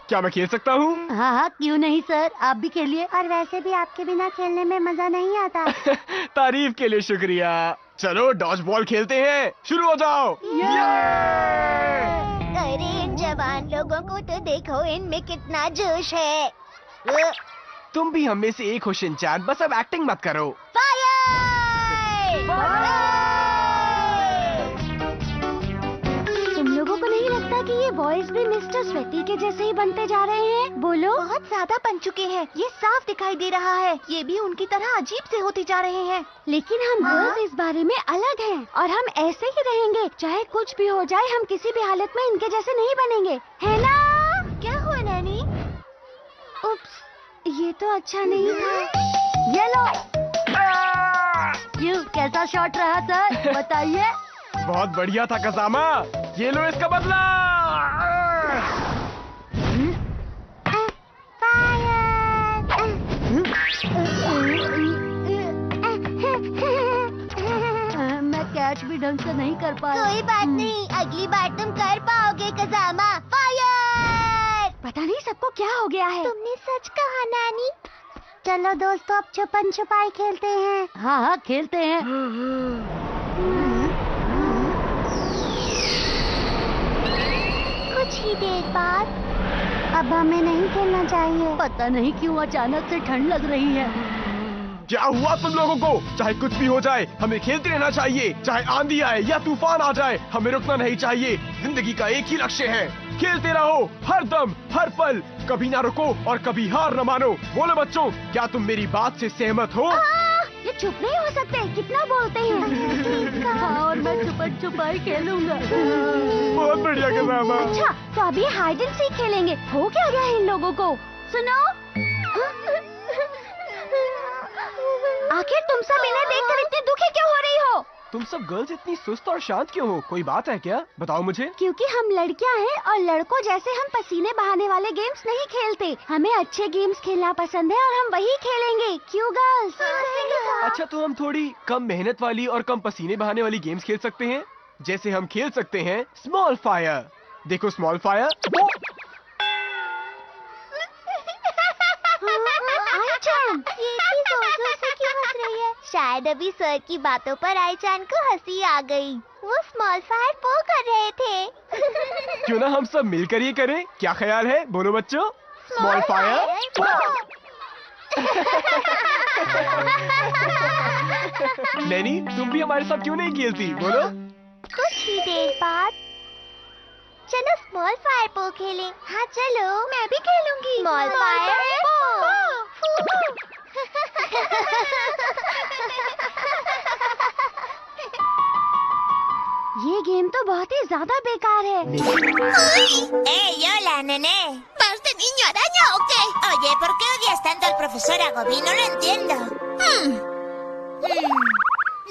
क्या मैं खेल सकता हूँ? हाँ हाँ, क्यों नहीं सर, आप भी खेलिए। और वैसे भी आपके बिना खेलने में मजा नहीं आता। तारीफ के लिए शुक्रिया। चलो डॉज बॉल खेलते हैं, शुरू हो जाओ। अरे इन जवान लोगों को तो देखो, इनमें कितना जोश है। तुम भी हम में से एक हो शिनचैन, बस अब एक्टिंग मत करो। फायर! तुम लोगों को नहीं लगता कि ये बॉयज भी मिस्टर स्वेटी के जैसे ही बनते जा रहे हैं? बोलो। बहुत ज्यादा बन चुके हैं, ये साफ दिखाई दे रहा है। ये भी उनकी तरह अजीब से होते जा रहे हैं। लेकिन हम गर्ल्स इस बारे में अलग हैं और हम ऐसे ही रहेंगे। चाहे कुछ भी हो जाए, हम किसी भी हालत में इनके जैसे नहीं बनेंगे, है ना? क्या हुआ नैनी? उप्स, ये तो अच्छा नहीं था। ये लो। क्यों, कैसा शॉट रहा सर, बताइए। बहुत बढ़िया था कसामा, ये लो इसका बदला। मैं कैच भी ढंग से नहीं कर पाया। कोई बात नहीं, अगली बार तुम कर पाओगे कसामा। फायर! पता नहीं सबको क्या हो गया है। तुमने सच कहा नानी। चलो दोस्तों, अब छुपन छुपाई खेलते हैं। हाँ हाँ, खेलते हैं। कुछ ही देर बाद। अब हमें नहीं खेलना चाहिए। पता नहीं क्यों अचानक से ठंड लग रही है। क्या हुआ तुम लोगों को? चाहे कुछ भी हो जाए, हमें खेलते रहना चाहिए। चाहे आंधी आए या तूफान आ जाए, हमें रुकना नहीं चाहिए। जिंदगी का एक ही लक्ष्य है, खेलते रहो हर दम हर पल। कभी ना रुको और कभी हार न मानो। बोलो बच्चों, क्या तुम मेरी बात से सहमत हो? ये चुप नहीं हो सकते, कितना बोलते हैं। हाँ, और मैं छुपन छुपाई खेलूंगा। बहुत बढ़िया कसामा। अच्छा, तो अभी हाइड एंड सीक खेलेंगे। हो क्या गया इन लोगों को? सुनो, आखिर तुम सब इन्हें देखकर इतनी दुखी क्यों हो रही हो? तुम सब गर्ल्स इतनी सुस्त और शांत क्यों हो? कोई बात है क्या? बताओ मुझे। क्योंकि हम लड़कियां हैं और लड़कों जैसे हम पसीने बहाने वाले गेम्स नहीं खेलते। हमें अच्छे गेम्स खेलना पसंद है और हम वही खेलेंगे। क्यों गर्ल्स? अच्छा, तो हम थोड़ी कम मेहनत वाली और कम पसीने बहाने वाली गेम्स खेल सकते हैं। जैसे हम खेल सकते हैं स्मॉल फायर। देखो स्मॉल फायर। ये इतनी जोर से क्यों हंस रही है? शायद अभी सर की बातों पर आईचान को हंसी आ गई। वो स्मॉल फायर पो कर रहे थे। क्यों ना हम सब मिलकर ये करें? क्या ख्याल है? बोलो बच्चों। Small fire. नैनी, तुम भी हमारे साथ क्यों नहीं खेलती? बोलो। कुछ ही देर बाद। चलो स्मॉल फायर पो खेलें। हाँ चलो, मैं भी खेलूंगी। स्मॉल फायर पो। ये गेम तो बहुत ही ज्यादा बेकार है। Hola, nene. ¿Vas de niño araña o qué? Oye, ¿por qué odias tanto al profesor Agobi? No lo entiendo.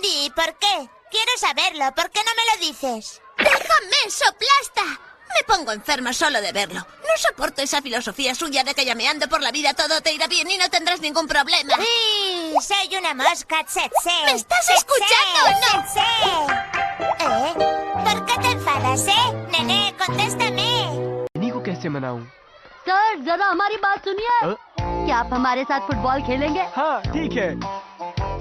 Di, ¿por qué? Quiero saberlo. ¿Por qué no me lo dices? ¡Déjame, soplasta! Me pongo enferma solo de verlo. No soporto esa filosofía suya de que llameando por la vida todo te irá bien y no tendrás ningún problema. Sí, soy una mosca, tsetse. ¿Me estás escuchando o no? Tsetse. ¿Por qué te enfadas, Nene, contéstame. Naini को कैसे मनाऊं? Sir, जरा हमारी बात सुनिए। क्या आप हमारे साथ फुटबॉल खेलेंगे? हाँ ठीक है।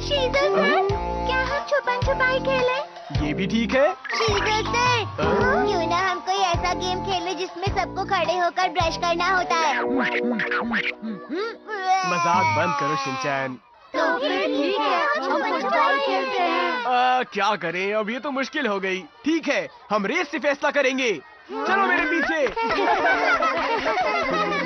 शीतल सर, क्या हम छुपन छुपाई खेलें? ये भी ठीक है। शीतल सर, क्यों ना हम कोई ऐसा गेम खेलें जिसमें सबको खड़े होकर ब्रश करना होता है। मजाक बंद करो शिनचैन। तो फिर ठीक है, हम फुटबॉल खेलते हैं। क्या करें, अब ये तो मुश्किल हो गई। ठीक है, हम रेस से फैसला करेंगे। चलो मेरे पीछे।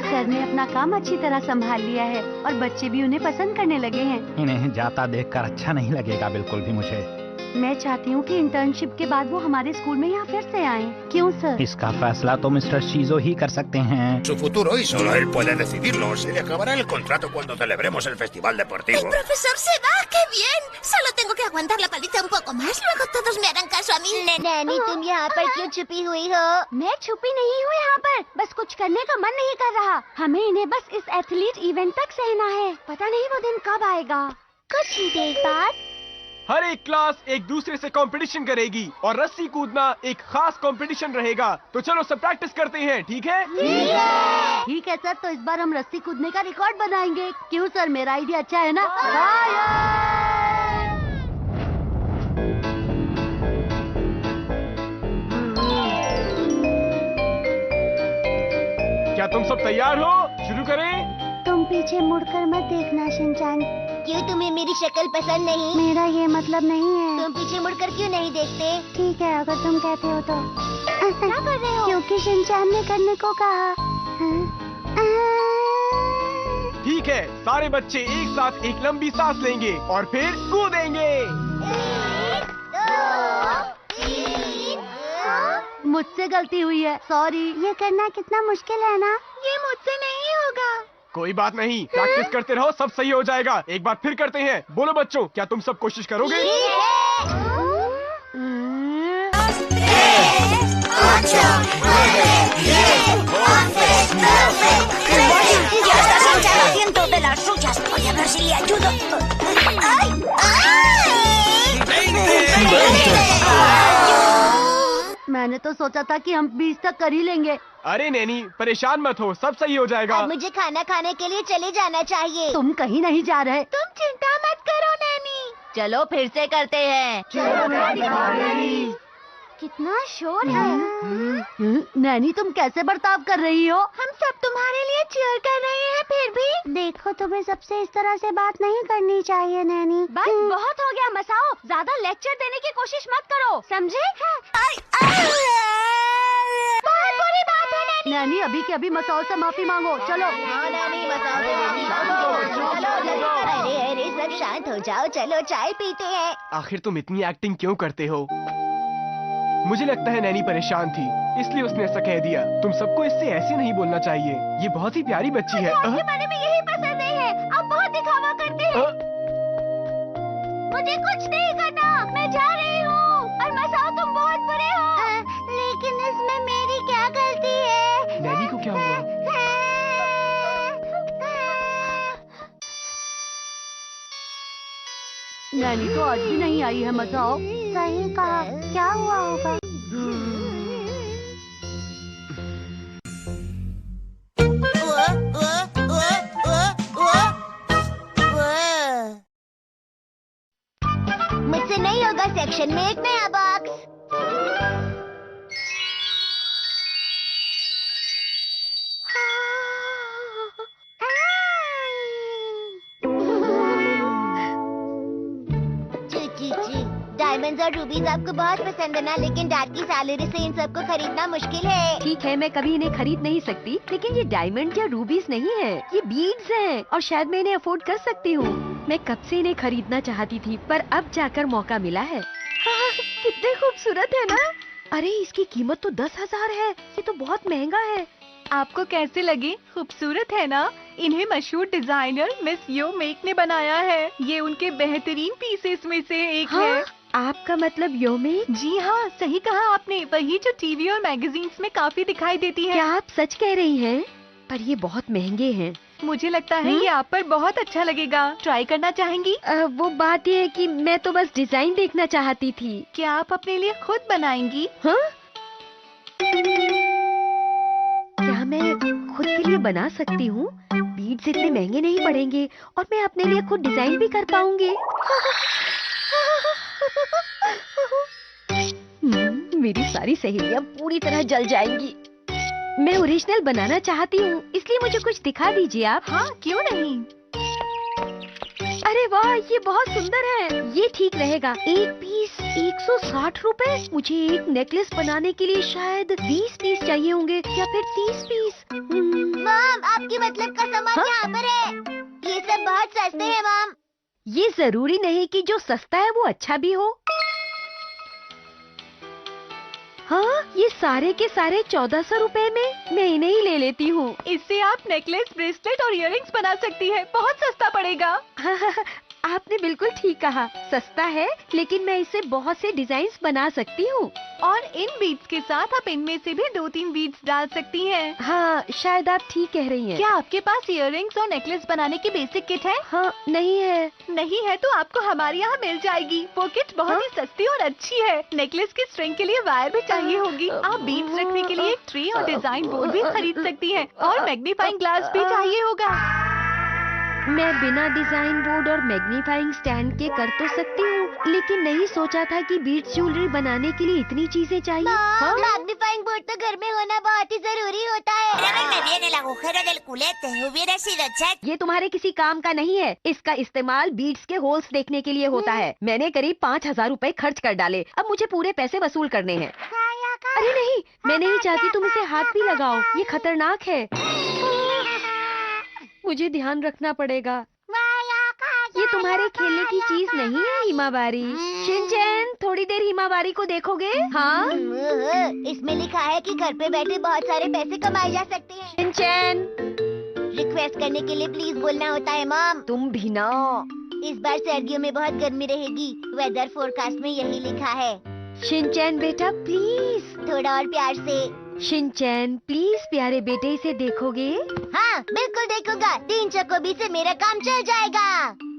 सर ने अपना काम अच्छी तरह संभाल लिया है और बच्चे भी उन्हें पसंद करने लगे हैं। इन्हें जाता देखकर अच्छा नहीं लगेगा बिल्कुल भी मुझे। मैं चाहती हूँ कि इंटर्नशिप के बाद वो हमारे स्कूल में यहाँ फिर से आएं। क्यों सर? इसका फैसला तो मिस्टर शीजो ही कर सकते हैं। Su futuro y solo él puede decidirlo. Se le acabará el contrato cuando celebremos el festival deportivo. ¡El profesor se va! ¡Qué bien! Solo tengo que aguantar la paliza un poco más. Luego todos me harán caso a mí. Naini, तुम यहाँ पर क्यों छुपी हुई हो? मैं छुपी नहीं हूँ यहाँ पर, बस कुछ करने का मन नहीं कर रहा। हमें इन्हें बस इस एथलीट इवेंट तक सहना है। पता नहीं वो दिन कब आएगा। कुछ ही देर बाद। हर एक क्लास एक दूसरे से कंपटीशन करेगी और रस्सी कूदना एक खास कंपटीशन रहेगा। तो चलो सब प्रैक्टिस करते हैं, ठीक है? ठीक है सर, तो इस बार हम रस्सी कूदने का रिकॉर्ड बनाएंगे। क्यों सर, मेरा आइडिया अच्छा है ना? क्या तुम सब तैयार हो? शुरू करें? तुम पीछे मुड़कर मत देखना शिनचैन। क्यों, तुम्हें मेरी शक्ल पसंद नहीं? मेरा ये मतलब नहीं है। तुम पीछे मुड़कर क्यों नहीं देखते? ठीक है, अगर तुम कहते हो तो। क्या कर रहे हो? क्योंकि शिनचैन ने करने को कहा। ठीक है, सारे बच्चे एक साथ एक लंबी सांस लेंगे और फिर कूदेंगे। 1, 2, 3। मुझसे गलती हुई है, सॉरी। ये करना कितना मुश्किल है ना? ये मुझसे नहीं होगा। कोई बात नहीं, प्रैक्टिस करते रहो, सब सही हो जाएगा। एक बार फिर करते हैं। बोलो बच्चों, क्या तुम सब कोशिश करोगे? Ya estás hinchado haciendo de las suyas. Voy a ver si le ayudo. ¡Ay! मैंने तो सोचा था कि हम 20 तक कर ही लेंगे। अरे नैनी, परेशान मत हो, सब सही हो जाएगा। अब मुझे खाना खाने के लिए चले जाना चाहिए। तुम कहीं नहीं जा रहे। तुम चिंता मत करो नैनी। चलो फिर से करते हैं। कितना शोर है। नैनी, तुम कैसे बर्ताव कर रही हो? हम सब तुम्हारे लिए चीयर कर रहे हैं, फिर भी। देखो, तुम्हें सबसे इस तरह से बात नहीं करनी चाहिए नैनी। बस बहुत हो गया मसाओ, ज्यादा लेक्चर देने की कोशिश मत करो, समझे? बहुत बुरी बात है नैनी। नैनी, अभी के अभी मसाओ से माफी मांगो। चलो। हाँ नैनी, मसाओ से माफी मांगो। चलो। अरे अरे, सब शांत हो जाओ, चलो चाय पीते हैं। आखिर तुम इतनी एक्टिंग क्यों करते हो? मुझे लगता है नैनी परेशान थी, इसलिए उसने ऐसा कह दिया। तुम सबको इससे ऐसे नहीं बोलना चाहिए, ये बहुत ही प्यारी बच्ची है। आपके मन में यही पसंद नहीं है, आप बहुत दिखावा करते हैं। मुझे कुछ नहीं करना, मैं जा रही हूँ। और मसाओ, तुम बहुत बुरे हो। लेकिन इसमें मेरी क्या गलती है? नैनी को क्या हुआ? नैनी तो आज भी नहीं आई है मसाओ। सही कहा, क्या हुआ होगा? मुझसे नहीं होगा, सेक्शन में एक नया बॉक्स। डायमंड्स और रूबीज आपको बहुत पसंद है ना, लेकिन डैड की सैलरी से इन सबको खरीदना मुश्किल है। ठीक है, मैं कभी इन्हें खरीद नहीं सकती, लेकिन ये डायमंड या रूबीज नहीं है, ये बीड्स हैं और शायद मैं इन्हें अफोर्ड कर सकती हूँ। मैं कब से इन्हें खरीदना चाहती थी, पर अब जाकर मौका मिला है। कितने खूबसूरत है ना? अरे, इसकी कीमत तो 10,000 है, ये तो बहुत महंगा है। आपको कैसे लगे? खूबसूरत है ना? इन्हें मशहूर डिजाइनर मिस यो मेक ने बनाया है। ये उनके बेहतरीन पीसेस में से एक है। आपका मतलब योमे? जी हाँ, सही कहा आपने, वही जो टीवी और मैगजीन्स में काफी दिखाई देती है। क्या आप सच कह रही हैं? पर ये बहुत महंगे हैं। मुझे लगता है ये आप पर बहुत अच्छा लगेगा। ट्राई करना चाहेंगी? वो बात ये है कि मैं तो बस डिजाइन देखना चाहती थी। क्या आप अपने लिए खुद बनाएंगी? हाँ? क्या मैं खुद के लिए बना सकती हूँ? बीड्स इतने महंगे नहीं पड़ेंगे और मैं अपने लिए खुद डिजाइन भी कर पाऊंगी। मेरी सारी सहेलियाँ पूरी तरह जल जाएंगी। मैं ओरिजिनल बनाना चाहती हूँ, इसलिए मुझे कुछ दिखा दीजिए आप। हाँ, क्यों नहीं। अरे वाह, ये बहुत सुंदर है। ये ठीक रहेगा। एक पीस 160 रुपए। मुझे एक नेकलेस बनाने के लिए शायद 20 पीस चाहिए होंगे या फिर 30 पीस। मॉम, आपकी मतलब का सामान यहाँ पर है। ये सब बहुत सस्ते हैं मॉम। ये जरूरी नहीं कि जो सस्ता है वो अच्छा भी हो। हाँ, ये सारे के सारे 1400 रुपए में। मैं इन्हें ही ले लेती हूँ। इससे आप नेकलेस, ब्रेसलेट और इयररिंग्स बना सकती है। बहुत सस्ता पड़ेगा। आपने बिल्कुल ठीक कहा, सस्ता है लेकिन मैं इससे बहुत से डिजाइन्स बना सकती हूँ। और इन बीड्स के साथ आप इनमें से भी 2-3 बीड्स डाल सकती हैं। हाँ, शायद आप ठीक कह रही हैं। क्या आपके पास इयररिंग्स और नेकलेस बनाने की बेसिक किट है? हाँ, नहीं है। नहीं है तो आपको हमारे यहाँ मिल जाएगी। वो किट बहुत ही सस्ती और अच्छी है। नेकलेस की स्ट्रिंग के लिए वायर भी चाहिए होगी। आप बीड्स रखने के लिए एक ट्रे और डिजाइन बोर्ड भी खरीद सकती हैं। और मैग्नीफाइंग ग्लास भी चाहिए होगा। मैं बिना डिजाइन बोर्ड और मैग्नीफाइंग स्टैंड के कर तो सकती हूँ, लेकिन नहीं सोचा था कि बीड्स ज्वेलरी बनाने के लिए इतनी चीजें चाहिए। हाँ? मैग्नीफाइंग बोर्ड तो घर में होना बहुत ही जरूरी होता है। ये तुम्हारे किसी काम का नहीं है। इसका इस्तेमाल बीड्स के होल्स देखने के लिए होता है। मैंने करीब 5,000 रुपए खर्च कर डाले। अब मुझे पूरे पैसे वसूल करने हैं। अरे नहीं, मैं नहीं चाहती तुम इसे हाथ भी लगाओ, ये खतरनाक है। मुझे ध्यान रखना पड़ेगा। ये तुम्हारे खेलने की चीज नहीं है हिमावारी। शिनचैन, थोड़ी देर हिमावारी को देखोगे? हाँ? इसमें लिखा है कि घर पे बैठे बहुत सारे पैसे कमाए जा सकते हैं। शिनचैन, रिक्वेस्ट करने के लिए प्लीज बोलना होता है मॉम। तुम भी ना। इस बार सर्दियों में बहुत गर्मी रहेगी, वेदर फोरकास्ट में यही लिखा है। शिनचैन बेटा प्लीज। थोड़ा और प्यार से। शिनचैन प्लीज प्यारे बेटे, इसे देखोगे? हाँ बिल्कुल देखूंगा। 3 चकोबी से मेरा काम चल जाएगा।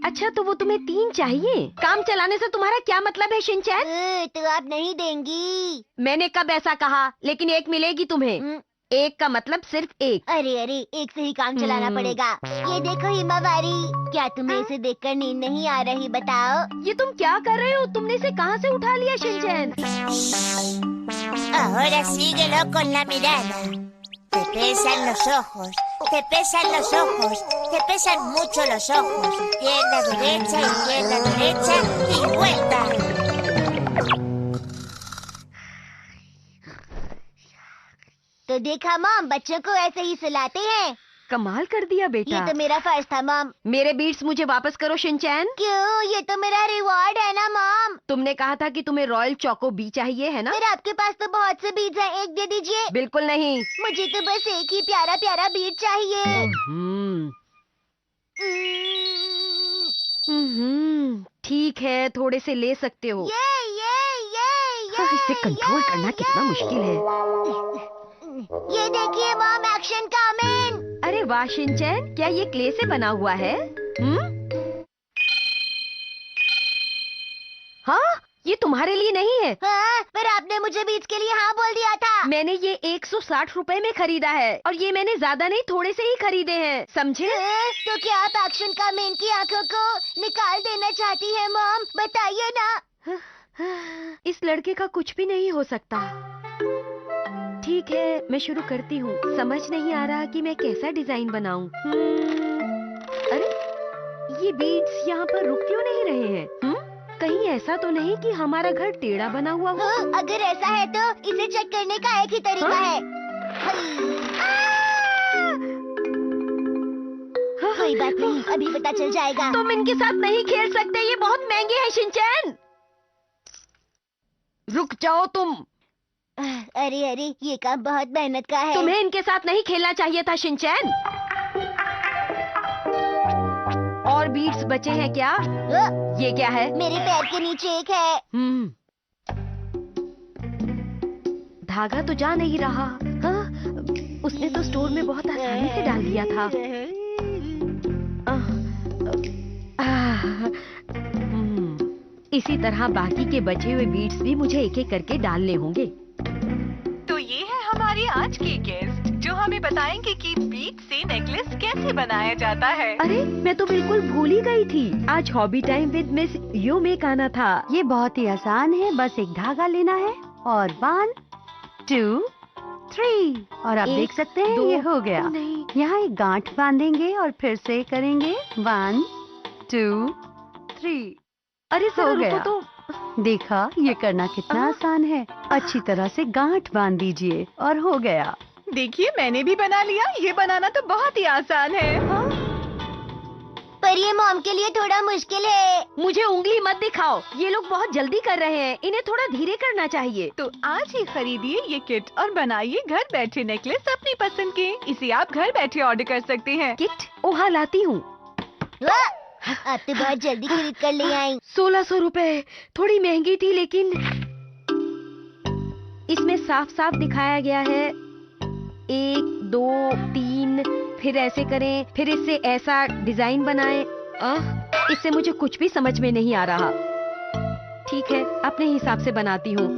अच्छा, तो वो तुम्हें 3 चाहिए? काम चलाने से तुम्हारा क्या मतलब है शिनचैन? तो आप नहीं देंगी? मैंने कब ऐसा कहा? लेकिन 1 मिलेगी तुम्हें। 1 का मतलब सिर्फ 1। अरे एक से ही काम चलाना पड़ेगा। ये देखो हिमावारी, क्या तुम्हें इसे देखकर नींद नहीं आ रही? बताओ। ये तुम क्या कर रहे हो? तुमने इसे कहाँ से उठा लिया Shinchan? Ahora síguelo con la mirada. Te pesan los ojos, te pesan los ojos, te pesan mucho los ojos. Izquierda, derecha y vuelta. तो देखा मॉम, बच्चों को ऐसे ही सुलाते हैं। कमाल कर दिया बेटा। ये तो मेरा फर्ज था मॉम। मेरे बीट्स मुझे वापस करो शिनचैन। क्यों? ये तो मेरा रिवॉर्ड है ना मॉम। तुमने कहा था कि तुम्हें रॉयल चोको बी चाहिए, है ना? फिर आपके पास तो बहुत से बीज हैं, एक दे दीजिए। बिल्कुल नहीं। मुझे तो बस एक ही प्यारा प्यारा बीज चाहिए। ठीक है, थोड़े से ले सकते हो। ये इसे कंट्रोल करना कितना मुश्किल है। ये देखिए मॉम, एक्शन कमिंग। अरे वाह शिनचैन, क्या ये क्ले से बना हुआ है? हाँ, ये तुम्हारे लिए नहीं है। हाँ, पर आपने मुझे बीज के लिए हाँ बोल दिया था। मैंने ये 160 रुपए में खरीदा है, और ये मैंने ज्यादा नहीं, थोड़े से ही खरीदे हैं, समझे? तो क्या आप एक्शन कमिंग की आंखों को निकाल देना चाहती है मॉम? बताइए ना। इस लड़के का कुछ भी नहीं हो सकता। ठीक है, मैं शुरू करती हूँ। समझ नहीं आ रहा कि मैं कैसा डिजाइन बनाऊं। अरे, ये बीड्स यहाँ पर रुक क्यों नहीं रहे हैं? कहीं ऐसा तो नहीं कि हमारा घर टेढ़ा बना हुआ हो? अगर ऐसा है तो इसे चेक करने का एक ही तरीका है। कोई बात नहीं, अभी पता चल जाएगा। तुम इनके साथ नहीं खेल सकते, ये बहुत महंगे हैं शिनचैन। रुक जाओ तुम। अरे ये काम बहुत मेहनत का है। तुम्हें इनके साथ नहीं खेलना चाहिए था शिनचैन। और बीट्स बचे हैं क्या? ये क्या है? मेरे पैर के नीचे एक है। धागा तो जा नहीं रहा। हाँ? उसने तो स्टोर में बहुत आसानी से डाल दिया था। इसी तरह बाकी के बचे हुए बीट्स भी मुझे एक एक करके डालने होंगे। तो ये है हमारी आज की गेस्ट, जो हमें बताएंगे कि बीट से नेकलेस कैसे बनाया जाता है। अरे, मैं तो बिल्कुल भूल ही गई थी। आज hobby time with miss you make आना था। ये बहुत ही आसान है, बस एक धागा लेना है और 1 2 3 और आप देख सकते हैं ये हो गया। यहाँ एक गांठ बांधेंगे और फिर से करेंगे 1 2 3। अरे हो गया। तो देखा, ये करना कितना आसान है। अच्छी तरह से गांठ बांध दीजिए और हो गया। देखिए, मैंने भी बना लिया। ये बनाना तो बहुत ही आसान है। पर ये मॉम के लिए थोड़ा मुश्किल है। मुझे उंगली मत दिखाओ, ये लोग बहुत जल्दी कर रहे हैं, इन्हें थोड़ा धीरे करना चाहिए। तो आज ही खरीदिए ये किट और बनाइए घर बैठे नेकलेस अपनी पसंद के। इसे आप घर बैठे ऑर्डर कर सकते हैं। किट? ओहा, लाती हूँ। अब तो बहुत जल्दी खरीद कर ले आई। 1600 रुपए, थोड़ी महंगी थी लेकिन इसमें साफ साफ दिखाया गया है 1 2 3, फिर ऐसे करें, फिर इससे ऐसा डिजाइन बनाएं। इससे मुझे कुछ भी समझ में नहीं आ रहा। ठीक है, अपने हिसाब से बनाती हूँ।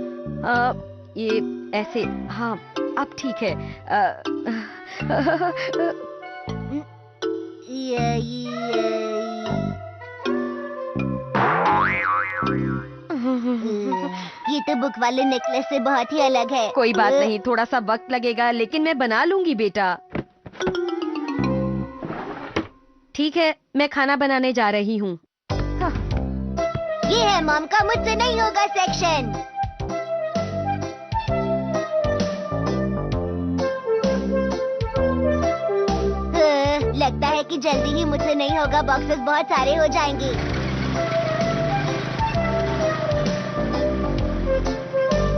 ये ऐसे, हाँ अब ठीक है। ये तो बुक वाले नेकलेस से बहुत ही अलग है। कोई बात नहीं, थोड़ा सा वक्त लगेगा लेकिन मैं बना लूंगी बेटा। ठीक है, मैं खाना बनाने जा रही हूँ। ये है मॉम का मुझसे नहीं होगा सेक्शन। लगता है कि जल्दी ही मुझसे नहीं होगा, बॉक्सेस बहुत सारे हो जाएंगे।